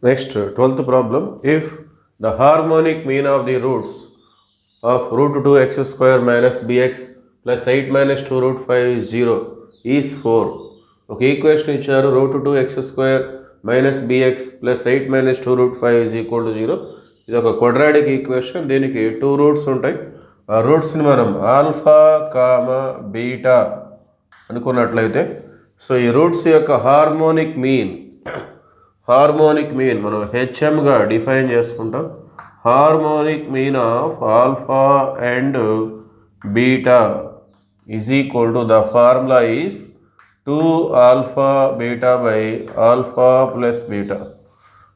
Next, 12th problem. If the harmonic mean of the roots of root 2x square minus bx plus 8 minus 2 root 5 is 0 is 4. ఒక equation ఇచ్చారు root 2x square minus bx plus 8 minus 2 root 5 is equal to 0. ఇది ఒక quadratic equation. దీనికి 2 roots ఉంటాయి. ఆ రూట్స్ని మనం alpha comma beta అనుకున్నట్లయితే so ఈ రూట్స్ యొక్క హార్మోనిక్ మీన్ మనం హెచ్ఎంగా డిఫైన్ చేసుకుంటాం. Harmonic mean of alpha and beta is equal to the formula is 2 alpha beta by alpha plus beta.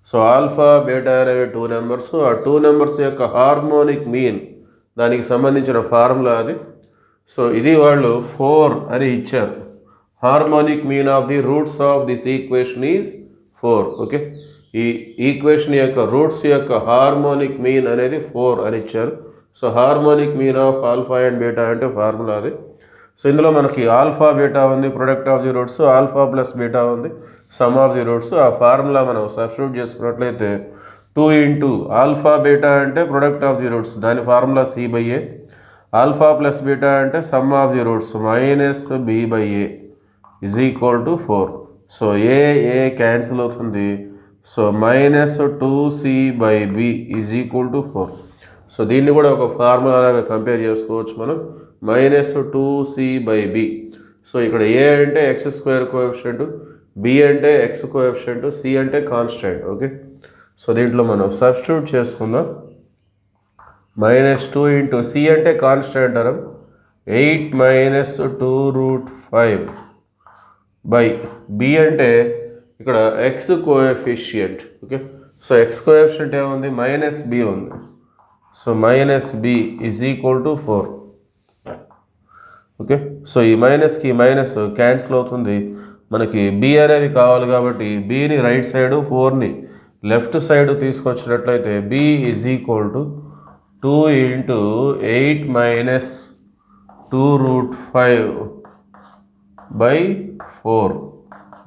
So alpha beta అనేవి 2 నెంబర్స్. ఆ 2 నెంబర్స్ యొక్క harmonic mean దానికి సంబంధించిన ఫార్ములా అది. సో ఇది వాళ్ళు 4 అని ఇచ్చారు. Harmonic mean of the roots of this equation is 4. Okay, ఈ ఈక్వేషన్ యొక్క రూట్స్ యొక్క హార్మోనిక్ మీన్ అనేది 4 అని ఇచ్చారు. So harmonic mean of alpha and beta అంటే ఫార్ములా అది. సో ఇందులో మనకి ఆల్ఫా బీటా ఉంది, product of the roots, alpha plus beta ఉంది, సమ్ ఆఫ్ ది రూట్స్. ఆ ఫార్ములా మనం సబ్స్టిట్యూట్ చేసుకున్నట్లయితే 2 ఇంటూ ఆల్ఫా బీటా అంటే ప్రొడక్ట్ ఆఫ్ ది రూట్స్, దాని formula C by A. Alpha plus beta అంటే sum of the roots minus B by A is equal to 4. So A cancel అవుతుంది. So minus 2c by B is equal to 4. So దీన్ని కూడా ఒక formula లాగా compare చేసుకోవచ్చు మనం, minus 2c by B. So ఇక్కడ A అంటే x square coefficient, B అంటే ఎక్స్ కోఎఫిషియంట్, సి అంటే కాన్స్టెంట్. ఓకే, సో దీంట్లో మనం సబ్స్టిట్యూట్ చేసుకుందాం. మైనస్ 2 ఇంటూ సి అంటే constant term 8 minus 2 root 5 by B అంటే ఇక్కడ x coefficient. Okay, so x coefficient ఏముంది, మైనస్ బి ఉంది. So minus B is equal to 4. Okay, so ఈ మైనస్కి మైనస్ క్యాన్సిల్ అవుతుంది. మనకి బి అనేది కావాలి కాబట్టి బిని రైట్ సైడ్, 4ని లెఫ్ట్ సైడ్ తీసుకొచ్చినట్లయితే B is equal to 2 into 8 minus 2 root 5 by 4.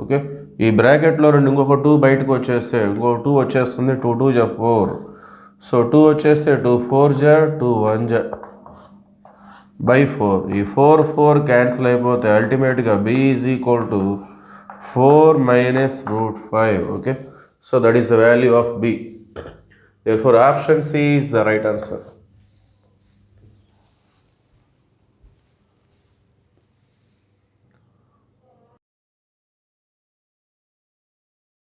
Okay, ఈ బ్రాకెట్లో ఇంకొక 2 బయటకు వచ్చేస్తే ఇంకో 2 వచ్చేస్తుంది. 2 2 జా 4. సో 2 వచ్చేస్తే 2 4 జా 2 1 జా బై 4. ఈ 4 క్యాన్సిల్ అయిపోతే అల్టిమేట్గా B is equal to 4 minus root 5. Okay, so that is the value of B. Therefore option C is the right answer.